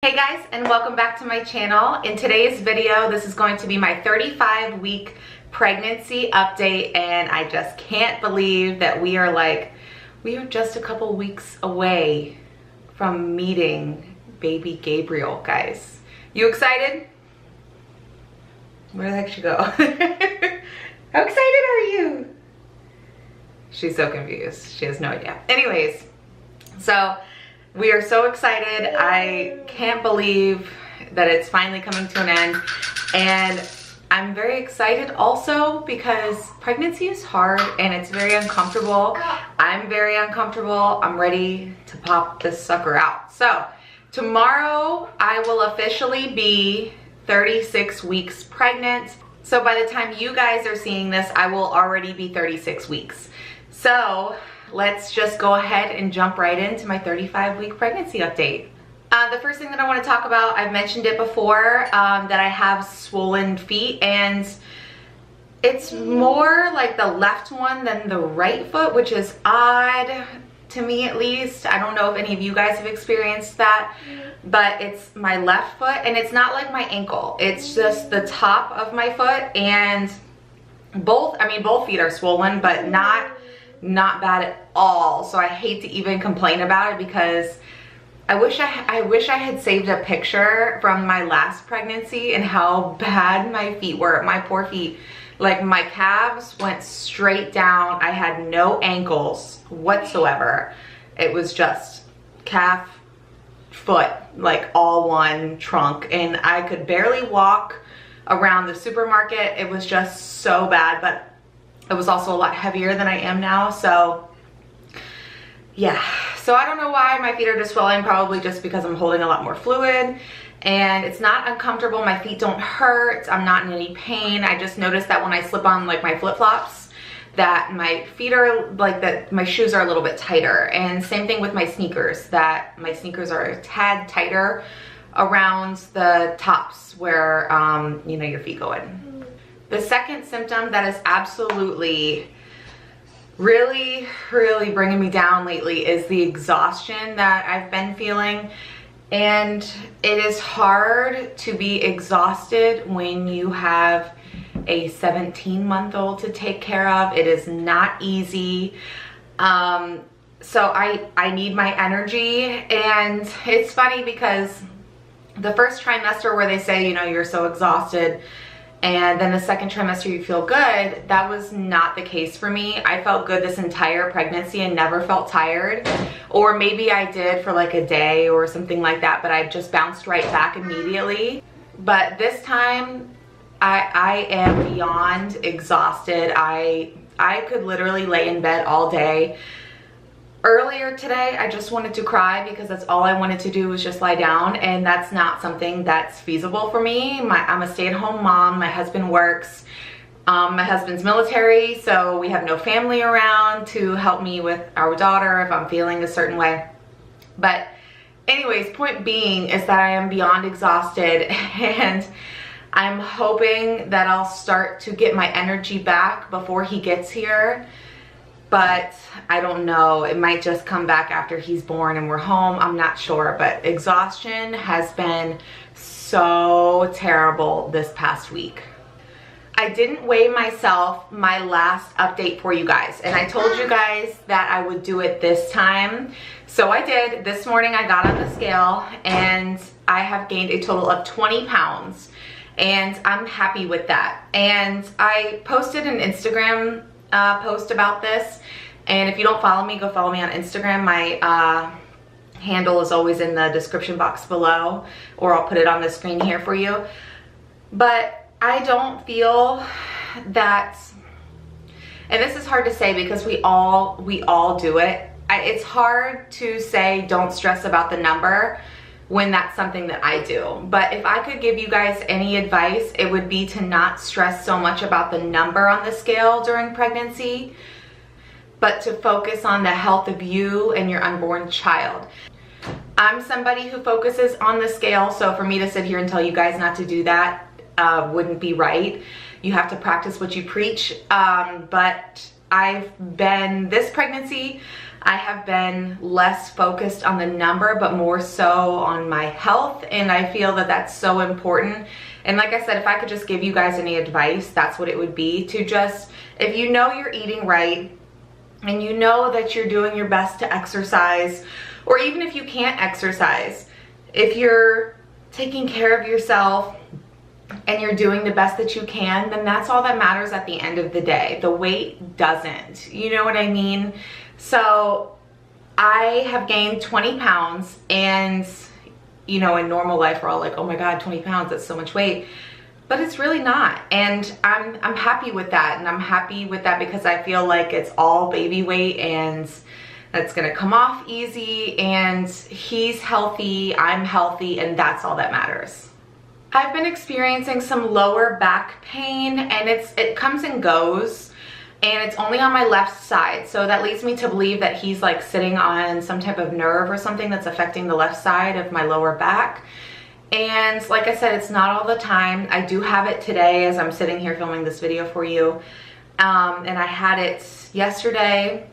Hey guys, and welcome back to my channel. In today's video, this is going to be my 35-week pregnancy update, and I just can't believe that we are just a couple weeks away from meeting baby Gabriel, guys. You excited? Where the heck she go? How excited are you? She's so confused. She has no idea. Anyways, so we are so excited. I can't believe that it's finally coming to an end. And I'm very excited also because pregnancy is hard and it's very uncomfortable. I'm very uncomfortable. I'm ready to pop this sucker out. So tomorrow I will officially be 36 weeks pregnant. So by the time you guys are seeing this, I will already be 36 weeks. So let's just go ahead and jump right into my 35-week pregnancy update. The first thing that I want to talk about, I've mentioned it before, that I have swollen feet, and it's more like the left one than the right foot, which is odd to me at least. I don't know if any of you guys have experienced that, but it's my left foot, and it's not like my ankle. It's just the top of my foot, and both feet are swollen, but not bad at all. So I hate to even complain about it because I wish I had saved a picture from my last pregnancy and how bad my feet were. My poor feet, like my calves went straight down. I had no ankles whatsoever. It was just calf, foot, like all one trunk, and I could barely walk around the supermarket. It was just so bad, but it was also a lot heavier than I am now, so yeah. So I don't know why my feet are just swelling, probably just because I'm holding a lot more fluid, and it's not uncomfortable. My feet don't hurt. I'm not in any pain. I just noticed that when I slip on like my flip-flops, that my feet are like that, my shoes are a little bit tighter, and same thing with my sneakers, that my sneakers are a tad tighter around the tops where you know, your feet go in. The second symptom that is absolutely really bringing me down lately is the exhaustion that I've been feeling. And it is hard to be exhausted when you have a 17-month-old to take care of. It is not easy. So I need my energy, and it's funny because the first trimester where they say, you know, you're so exhausted, and then the second trimester you feel good, that was not the case for me. I felt good this entire pregnancy and never felt tired. Or maybe I did for like a day or something like that, but I just bounced right back immediately. But this time I am beyond exhausted. I could literally lay in bed all day. Earlier today, I just wanted to cry because that's all I wanted to do was just lie down, and that's not something that's feasible for me. I'm a stay-at-home mom. My husband works. My husband's military, so we have no family around to help me with our daughter if I'm feeling a certain way. But anyways, point being is that I am beyond exhausted, and I'm hoping that I'll start to get my energy back before he gets here. But I don't know, it might just come back after he's born and we're home. I'm not sure, but exhaustion has been so terrible this past week. I didn't weigh myself my last update for you guys, and I told you guys that I would do it this time. So I did. This morning I got on the scale and I have gained a total of 20 pounds, and I'm happy with that. And I posted an Instagram post about this, and if you don't follow me, go follow me on Instagram. My handle is always in the description box below, or I'll put it on the screen here for you. But I don't feel that, and this is hard to say because we all do it. It's hard to say don't stress about the number when that's something that I do. But if I could give you guys any advice, it would be to not stress so much about the number on the scale during pregnancy, but to focus on the health of you and your unborn child. I'm somebody who focuses on the scale, so for me to sit here and tell you guys not to do that wouldn't be right. You have to practice what you preach. But this pregnancy, I have been less focused on the number, but more so on my health, and I feel that that's so important. And like I said, if I could just give you guys any advice, that's what it would be, to just, if you know you're eating right, and you know that you're doing your best to exercise, or even if you can't exercise, if you're taking care of yourself and you're doing the best that you can, then that's all that matters at the end of the day. The weight doesn't, you know what I mean? So I have gained 20 pounds, and you know, in normal life we're all like, oh my God, 20 pounds, that's so much weight. But it's really not, and I'm happy with that, and I'm happy with that because I feel like it's all baby weight, and that's gonna come off easy, and he's healthy, I'm healthy, and that's all that matters. I've been experiencing some lower back pain, and it comes and goes, and it's only on my left side, so that leads me to believe that he's like sitting on some type of nerve or something that's affecting the left side of my lower back. And like I said, it's not all the time. I do have it today as I'm sitting here filming this video for you. And I had it yesterday,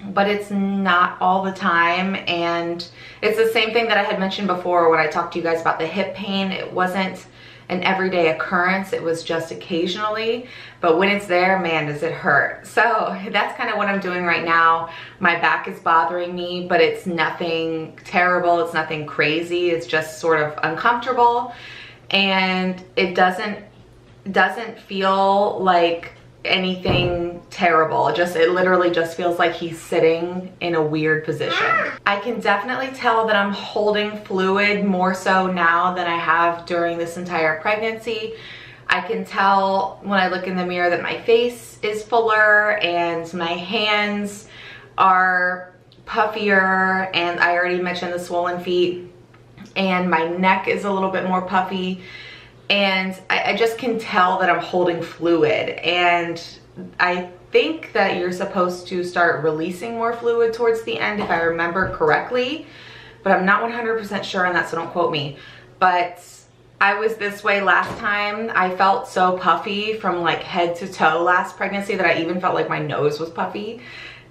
but it's not all the time. And it's the same thing that I had mentioned before when I talked to you guys about the hip pain. It wasn't an everyday occurrence, it was just occasionally, but when it's there, man, does it hurt. So that's kind of what I'm doing right now. My back is bothering me, but it's nothing terrible, it's nothing crazy, it's just sort of uncomfortable, and it doesn't feel like anything terrible. It literally just feels like he's sitting in a weird position. I can definitely tell that I'm holding fluid more so now than I have during this entire pregnancy. I can tell when I look in the mirror that my face is fuller and my hands are puffier, and I already mentioned the swollen feet, and my neck is a little bit more puffy. And I just can tell that I'm holding fluid, and I think that you're supposed to start releasing more fluid towards the end if I remember correctly, but I'm not 100% sure on that, so don't quote me. But I was this way last time. I felt so puffy from like head to toe last pregnancy that I even felt like my nose was puffy.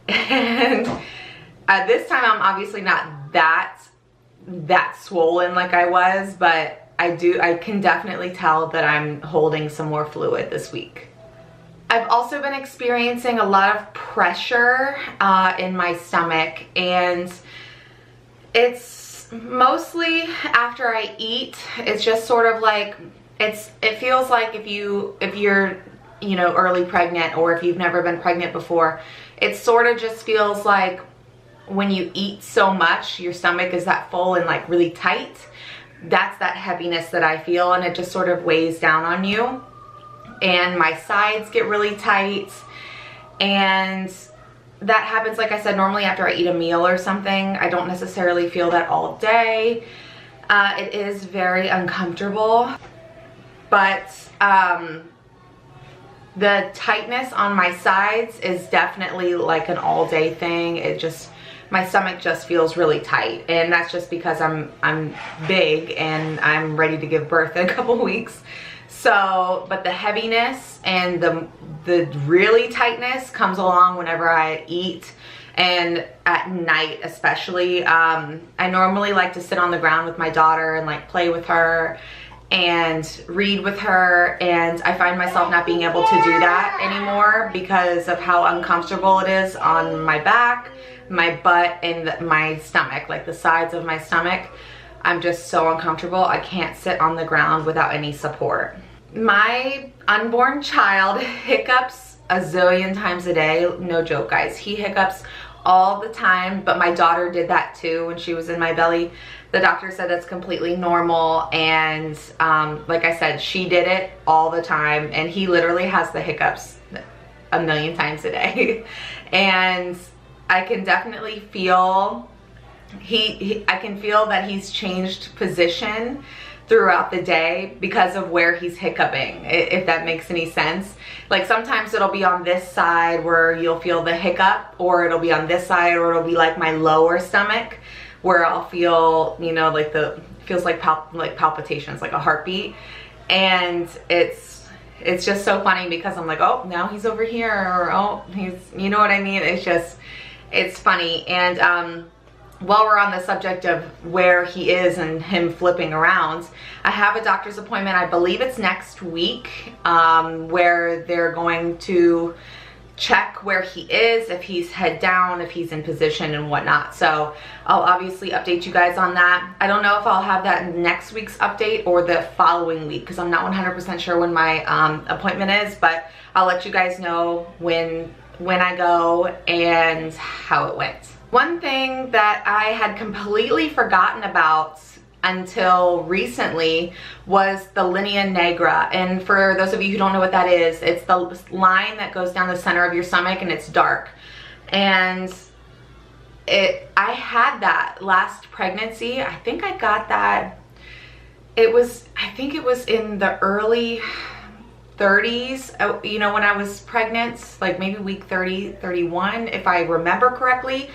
And this time I'm obviously not that swollen like I was, but I can definitely tell that I'm holding some more fluid this week. I've also been experiencing a lot of pressure in my stomach, and it's mostly after I eat. It's just sort of like, it feels like if you're, you know, early pregnant, or if you've never been pregnant before, it sort of just feels like when you eat so much, your stomach is that full and like really tight. That's that heaviness that I feel, and it just sort of weighs down on you, and my sides get really tight, and that happens, like I said, normally after I eat a meal or something. I don't necessarily feel that all day. It is very uncomfortable, but the tightness on my sides is definitely like an all-day thing. My stomach just feels really tight, and that's just because I'm big and I'm ready to give birth in a couple weeks. So, but the heaviness and the really tightness comes along whenever I eat, and at night especially. I normally like to sit on the ground with my daughter and like play with her and read with her, and I find myself not being able to do that anymore because of how uncomfortable it is on my back, my butt, and my stomach, like the sides of my stomach. I'm just so uncomfortable. I can't sit on the ground without any support. My unborn child hiccups a zillion times a day. No joke, guys. He hiccups all the time, but my daughter did that too when she was in my belly. The doctor said that's completely normal, and like I said, she did it all the time, and he literally has the hiccups a million times a day. And I can definitely feel I can feel that he's changed position throughout the day because of where he's hiccuping, if that makes any sense. Like sometimes it'll be on this side where you'll feel the hiccup, or it'll be on this side, or it'll be like my lower stomach where I'll feel, you know, like feels like palpitations, like a heartbeat. And it's just so funny because I'm like, oh, now he's over here, or oh, he's, you know what I mean? it's funny. And while we're on the subject of where he is and him flipping around, I have a doctor's appointment, I believe it's next week, where they're going to check where he is, if he's head down, if he's in position and whatnot. So I'll obviously update you guys on that. I don't know if I'll have that in next week's update or the following week, because I'm not 100% sure when my appointment is, but I'll let you guys know when I go and how it went. One thing that I had completely forgotten about until recently was the linea nigra. And for those of you who don't know what that is, it's the line that goes down the center of your stomach and it's dark. And I had that last pregnancy. I think I got that, I think it was in the early 30s, you know, when I was pregnant, like maybe week 30, 31, if I remember correctly.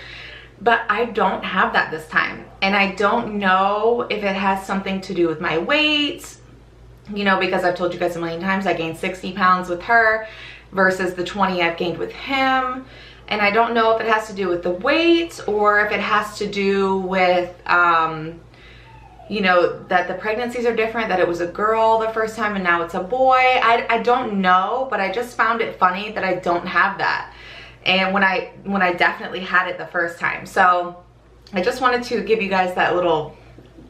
But I don't have that this time. And I don't know if it has something to do with my weight, you know, because I've told you guys a million times, I gained 60 pounds with her versus the 20 I've gained with him. And I don't know if it has to do with the weight or if it has to do with, you know, that the pregnancies are different, that it was a girl the first time and now it's a boy. I don't know, but I just found it funny that I don't have that. And when I definitely had it the first time. So I just wanted to give you guys that little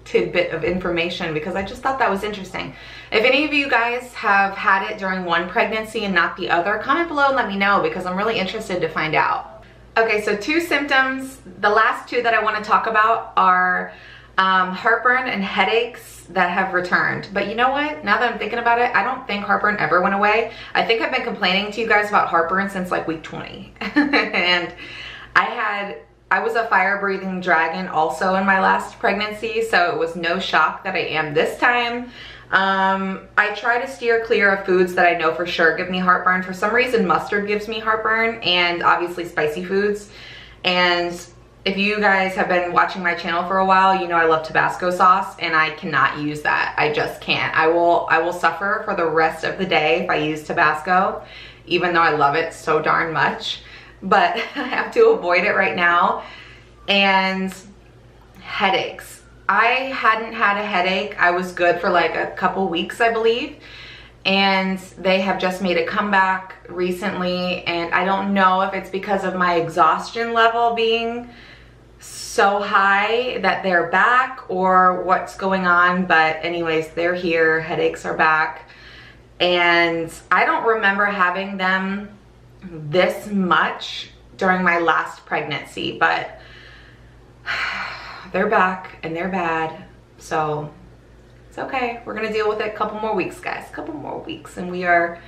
tidbit of information because I just thought that was interesting. If any of you guys have had it during one pregnancy and not the other, comment below and let me know because I'm really interested to find out. Okay, so 2 symptoms. The last 2 that I want to talk about are heartburn and headaches that have returned. But you know what? Now that I'm thinking about it, I don't think heartburn ever went away. I think I've been complaining to you guys about heartburn since like week 20. And I was a fire-breathing dragon also in my last pregnancy, so it was no shock that I am this time. I try to steer clear of foods that I know for sure give me heartburn. For some reason, mustard gives me heartburn, and obviously spicy foods. And if you guys have been watching my channel for a while, you know I love Tabasco sauce, and I cannot use that. I just can't. I will suffer for the rest of the day if I use Tabasco, even though I love it so darn much. But I have to avoid it right now. And headaches. I hadn't had a headache. I was good for like a couple weeks, I believe. And they have just made a comeback recently, and I don't know if it's because of my exhaustion level being so high that they're back or what's going on, but anyways, they're here. Headaches are back, and I don't remember having them this much during my last pregnancy, but they're back and they're bad, so it's okay. We're gonna deal with it a couple more weeks, guys. A couple more weeks and we are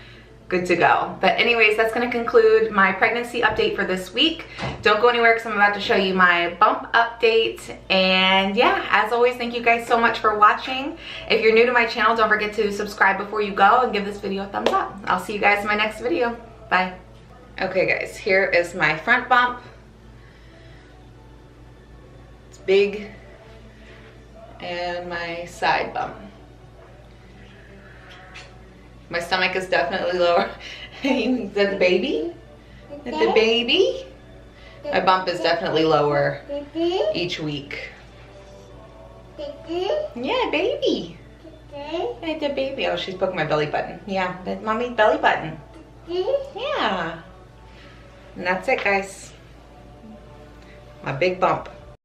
good to go. But anyways, that's gonna conclude my pregnancy update for this week. Don't go anywhere because I'm about to show you my bump update. And yeah, as always, thank you guys so much for watching. If you're new to my channel, don't forget to subscribe before you go and give this video a thumbs up. I'll see you guys in my next video. Bye. Okay guys, here is my front bump. It's big. And my side bump. My stomach is definitely lower. Is that the baby? Is that the baby? My bump is definitely lower each week. Yeah, baby. Hey, the baby. Oh, she's poking my belly button. Yeah, that's mommy's belly button. Yeah. And that's it, guys. My big bump.